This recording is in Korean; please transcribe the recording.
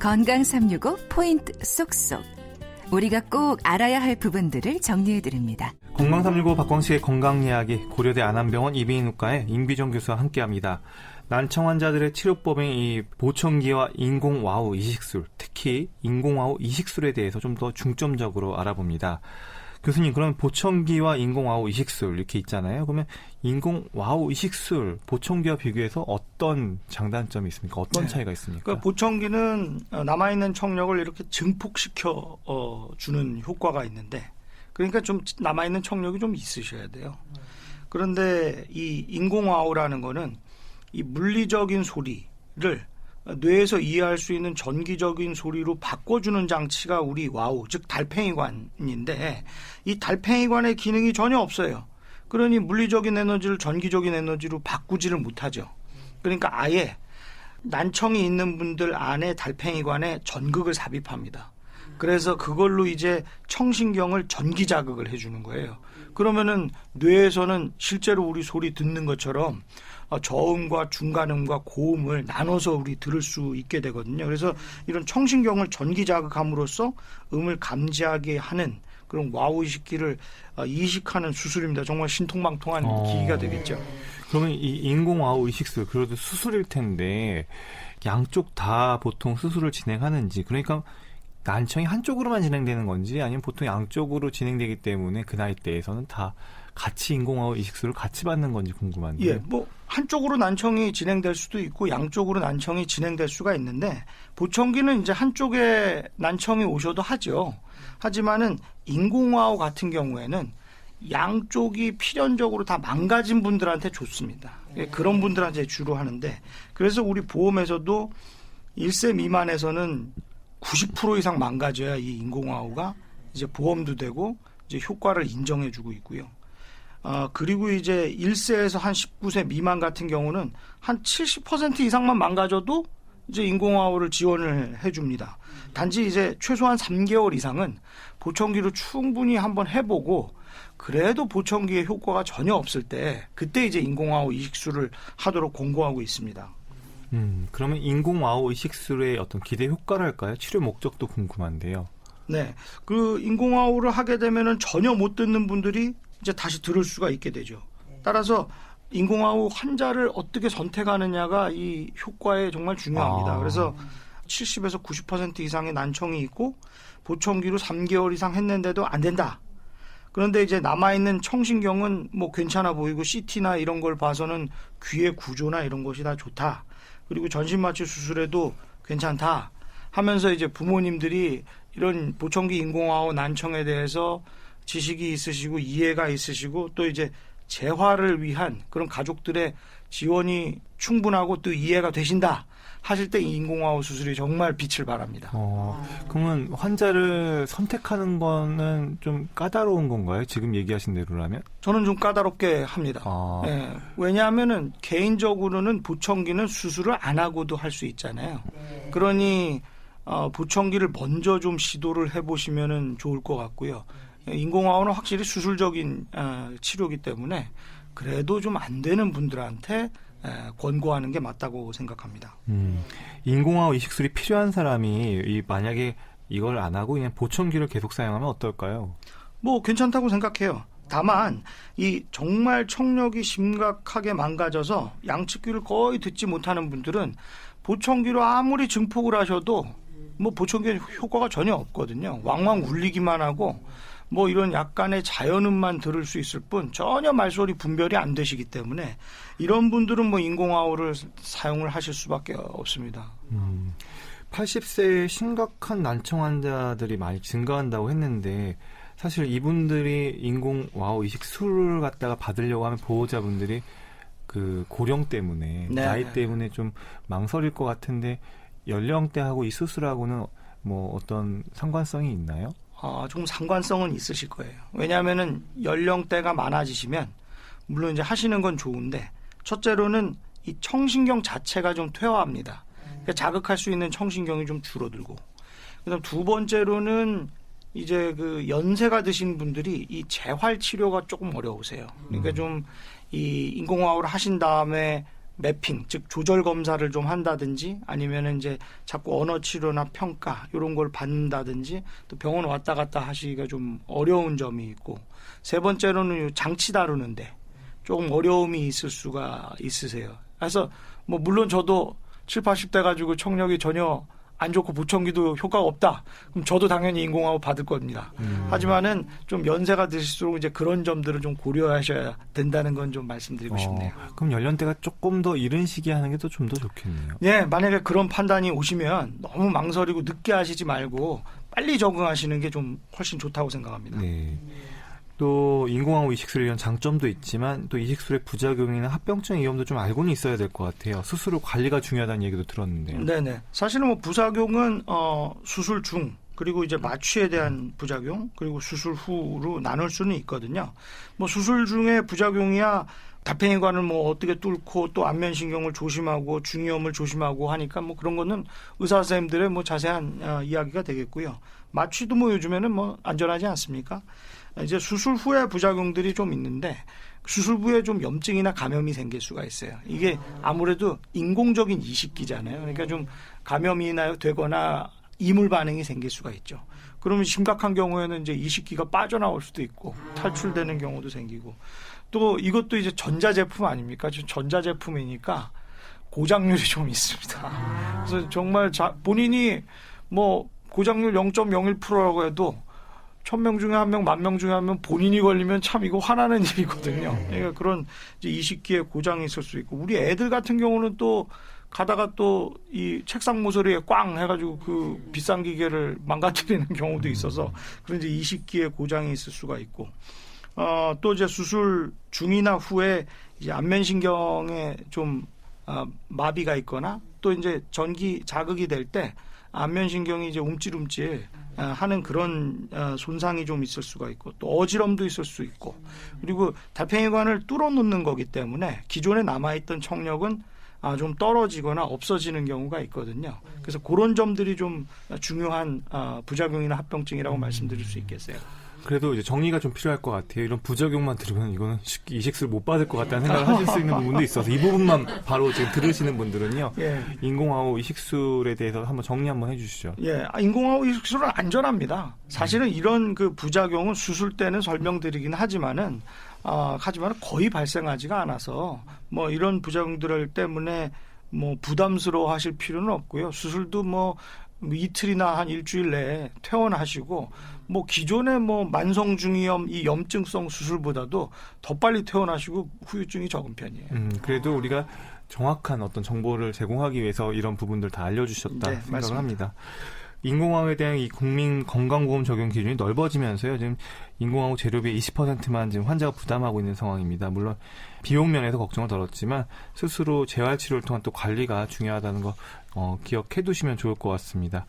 건강 365 포인트 쏙쏙. 우리가 꼭 알아야 할 부분들을 정리해드립니다. 건강 365 박광식의 건강 이야기, 고려대 안암병원 이비인후과의 임비정 교수와 함께합니다. 난청 환자들의 치료법인 이 보청기와 인공와우 이식술, 특히 인공와우 이식술에 대해서 좀 더 중점적으로 알아봅니다. 교수님, 그럼 보청기와 인공와우 이식술 이렇게 있잖아요. 그러면 인공와우 이식술, 보청기와 비교해서 어떤 장단점이 있습니까? 어떤 차이가 있습니까? 그러니까 보청기는 남아있는 청력을 이렇게 증폭시켜 주는 효과가 있는데, 그러니까 좀 남아있는 청력이 좀 있으셔야 돼요. 그런데 이 인공와우라는 거는 이 물리적인 소리를 뇌에서 이해할 수 있는 전기적인 소리로 바꿔주는 장치가 우리 와우, 즉 달팽이관인데, 이 달팽이관의 기능이 전혀 없어요. 그러니 물리적인 에너지를 전기적인 에너지로 바꾸지를 못하죠. 그러니까 아예 난청이 있는 분들 안에 달팽이관에 전극을 삽입합니다. 그래서 그걸로 이제 청신경을 전기 자극을 해주는 거예요. 그러면은 뇌에서는 실제로 우리 소리 듣는 것처럼 저음과 중간음과 고음을 나눠서 우리 들을 수 있게 되거든요. 그래서 이런 청신경을 전기 자극함으로써 음을 감지하게 하는 그런 와우 이식기를 이식하는 수술입니다. 정말 신통방통한 기기가 되겠죠. 그러면 이 인공와우 이식술, 그래도 수술일 텐데 양쪽 다 보통 수술을 진행하는지, 그러니까 난청이 한쪽으로만 진행되는 건지 아니면 보통 양쪽으로 진행되기 때문에 그 나이대에서는 다 같이 인공와우 이식술을 같이 받는 건지 궁금한데요. 예, 뭐 한쪽으로 난청이 진행될 수도 있고 양쪽으로 난청이 진행될 수가 있는데, 보청기는 이제 한쪽에 난청이 오셔도 하죠. 하지만은 인공와우 같은 경우에는 양쪽이 필연적으로 다 망가진 분들한테 좋습니다. 예, 그런 분들한테 주로 하는데, 그래서 우리 보험에서도 1세 미만에서는 90% 이상 망가져야 이 인공와우가 이제 보험도 되고 이제 효과를 인정해주고 있고요. 그리고 이제 1세에서 한 19세 미만 같은 경우는 한 70% 이상만 망가져도 이제 인공와우를 지원을 해줍니다. 단지 이제 최소한 3개월 이상은 보청기로 충분히 한번 해보고, 그래도 보청기의 효과가 전혀 없을 때 그때 이제 인공와우 이식술을 하도록 권고하고 있습니다. 그러면 인공와우 이식술의 어떤 기대 효과랄까요? 치료 목적도 궁금한데요. 네, 그 인공와우를 하게 되면은 전혀 못 듣는 분들이 이제 다시 들을 수가 있게 되죠. 따라서 인공와우 환자를 어떻게 선택하느냐가 이 효과에 정말 중요합니다. 그래서 70에서 90% 이상의 난청이 있고 보청기로 3개월 이상 했는데도 안 된다. 그런데 이제 남아있는 청신경은 뭐 괜찮아 보이고 CT나 이런 걸 봐서는 귀의 구조나 이런 것이 다 좋다. 그리고 전신마취 수술에도 괜찮다 하면서 이제 부모님들이 이런 보청기 인공와우 난청에 대해서 지식이 있으시고 이해가 있으시고 또 이제 재활을 위한 그런 가족들의 지원이 충분하고 또 이해가 되신다 하실 때 인공와우 수술이 정말 빛을 발합니다. 그러면 환자를 선택하는 거는 좀 까다로운 건가요? 지금 얘기하신 대로라면? 저는 좀 까다롭게 합니다. 네, 왜냐하면은 개인적으로는 보청기는 수술을 안 하고도 할 수 있잖아요. 그러니 보청기를 먼저 좀 시도를 해보시면은 좋을 것 같고요. 인공와우는 확실히 수술적인 치료이기 때문에 그래도 좀 안 되는 분들한테 권고하는 게 맞다고 생각합니다. 인공와우 이식술이 필요한 사람이 만약에 이걸 안 하고 그냥 보청기를 계속 사용하면 어떨까요? 뭐 괜찮다고 생각해요. 다만 이 정말 청력이 심각하게 망가져서 양측귀를 거의 듣지 못하는 분들은 보청기로 아무리 증폭을 하셔도 뭐 보청기에 효과가 전혀 없거든요. 왕왕 울리기만 하고 뭐 이런 약간의 자연음만 들을 수 있을 뿐 전혀 말소리 분별이 안 되시기 때문에 이런 분들은 뭐 인공와우를 사용을 하실 수밖에 없습니다. 80세에 심각한 난청 환자들이 많이 증가한다고 했는데 사실 이분들이 인공와우 이식술을 갖다가 받으려고 하면 보호자분들이 그 고령 때문에 나이 때문에 좀 망설일 것 같은데 연령대하고 이 수술하고는 뭐 어떤 상관성이 있나요? 좀 상관성은 있으실 거예요. 왜냐하면은 연령대가 많아지시면 물론 이제 하시는 건 좋은데 첫째로는 이 청신경 자체가 좀 퇴화합니다. 그러니까 자극할 수 있는 청신경이 좀 줄어들고, 그다음 두 번째로는 이제 그 연세가 드신 분들이 이 재활 치료가 조금 어려우세요. 그러니까 좀 이 인공와우를 하신 다음에 매핑, 즉 조절 검사를 좀 한다든지 아니면 이제 자꾸 언어 치료나 평가 이런 걸 받는다든지 또 병원 왔다 갔다 하시기가 좀 어려운 점이 있고 세 번째로는 장치 다루는데 조금 어려움이 있을 수가 있으세요. 그래서 뭐 물론 저도 7, 80대 가지고 청력이 전혀 안 좋고 보청기도 효과가 없다. 그럼 저도 당연히 인공호흡 받을 겁니다. 하지만은 좀 연세가 드실수록 이제 그런 점들을 좀 고려하셔야 된다는 건 좀 말씀드리고 싶네요. 그럼 연령대가 조금 더 이른 시기에 하는 게 좀 더 좋겠네요. 예, 만약에 그런 판단이 오시면 너무 망설이고 늦게 하시지 말고 빨리 적응하시는 게 좀 훨씬 좋다고 생각합니다. 네. 또 인공호흡 이식술에 이런 장점도 있지만 또 이식술의 부작용이나 합병증 위험도 좀 알고는 있어야 될 것 같아요. 수술 후 관리가 중요하다는 얘기도 들었는데요. 네네. 사실은 뭐 부작용은 수술 중 그리고 이제 마취에 대한 부작용 그리고 수술 후로 나눌 수는 있거든요. 뭐 수술 중에 부작용이야 달팽이관을 뭐 어떻게 뚫고 또 안면신경을 조심하고 중이염을 조심하고 하니까 뭐 그런 거는 의사 선생님들의 뭐 자세한 이야기가 되겠고요. 마취도 뭐 요즘에는 뭐 안전하지 않습니까? 이제 수술 후에 부작용들이 좀 있는데 수술 후에 좀 염증이나 감염이 생길 수가 있어요. 이게 아무래도 인공적인 이식기잖아요. 그러니까 좀 감염이나 되거나 이물 반응이 생길 수가 있죠. 그러면 심각한 경우에는 이제 이식기가 빠져나올 수도 있고 탈출되는 경우도 생기고 또 이것도 이제 전자제품 아닙니까? 전자제품이니까 고장률이 좀 있습니다. 그래서 정말 본인이 뭐 고장률 0.01%라고 해도 1000명 중에 1명, 10,000명 중에 1명 본인이 걸리면 참 이거 화나는 일이거든요. 그러니까 그런 이제 이식기에 고장이 있을 수 있고 우리 애들 같은 경우는 또 가다가 또 이 책상 모서리에 꽝 해가지고 그 비싼 기계를 망가뜨리는 경우도 있어서 그런 이제 이식기에 고장이 있을 수가 있고 또 이제 수술 중이나 후에 이제 안면신경에 좀 마비가 있거나 또 이제 전기 자극이 될 때 안면신경이 이제 움찔움찔 하는 그런 손상이 좀 있을 수가 있고 또 어지럼도 있을 수 있고 그리고 달팽이관을 뚫어 놓는 거기 때문에 기존에 남아있던 청력은 좀 떨어지거나 없어지는 경우가 있거든요. 그래서 그런 점들이 좀 중요한 부작용이나 합병증이라고 말씀드릴 수 있겠어요. 그래도 이제 정리가 좀 필요할 것 같아요. 이런 부작용만 들으면 이거는 쉽게 이식술 못 받을 것 같다는 생각을 하실 수 있는 부분도 있어서 이 부분만 바로 지금 들으시는 분들은요. 예. 인공호흡 이식술에 대해서 한번 정리 한번 해주시죠. 예, 인공호흡 이식술은 안전합니다. 사실은 이런 그 부작용은 수술 때는 설명드리긴 하지만은 거의 발생하지가 않아서 뭐 이런 부작용들 때문에 뭐 부담스러워하실 필요는 없고요. 수술도 뭐 이틀이나 한 일주일 내에 퇴원하시고 뭐 기존의 뭐 만성 중이염 이 염증성 수술보다도 더 빨리 퇴원하시고 후유증이 적은 편이에요. 그래도 우리가 정확한 어떤 정보를 제공하기 위해서 이런 부분들 다 알려주셨다 네, 생각을 맞습니다. 합니다. 인공호흡에 대한 이 국민 건강보험 적용 기준이 넓어지면서요. 지금 인공호흡 재료비의 20%만 지금 환자가 부담하고 있는 상황입니다. 물론 비용 면에서 걱정을 덜었지만 스스로 재활치료를 통한 또 관리가 중요하다는 거 기억해 두시면 좋을 것 같습니다.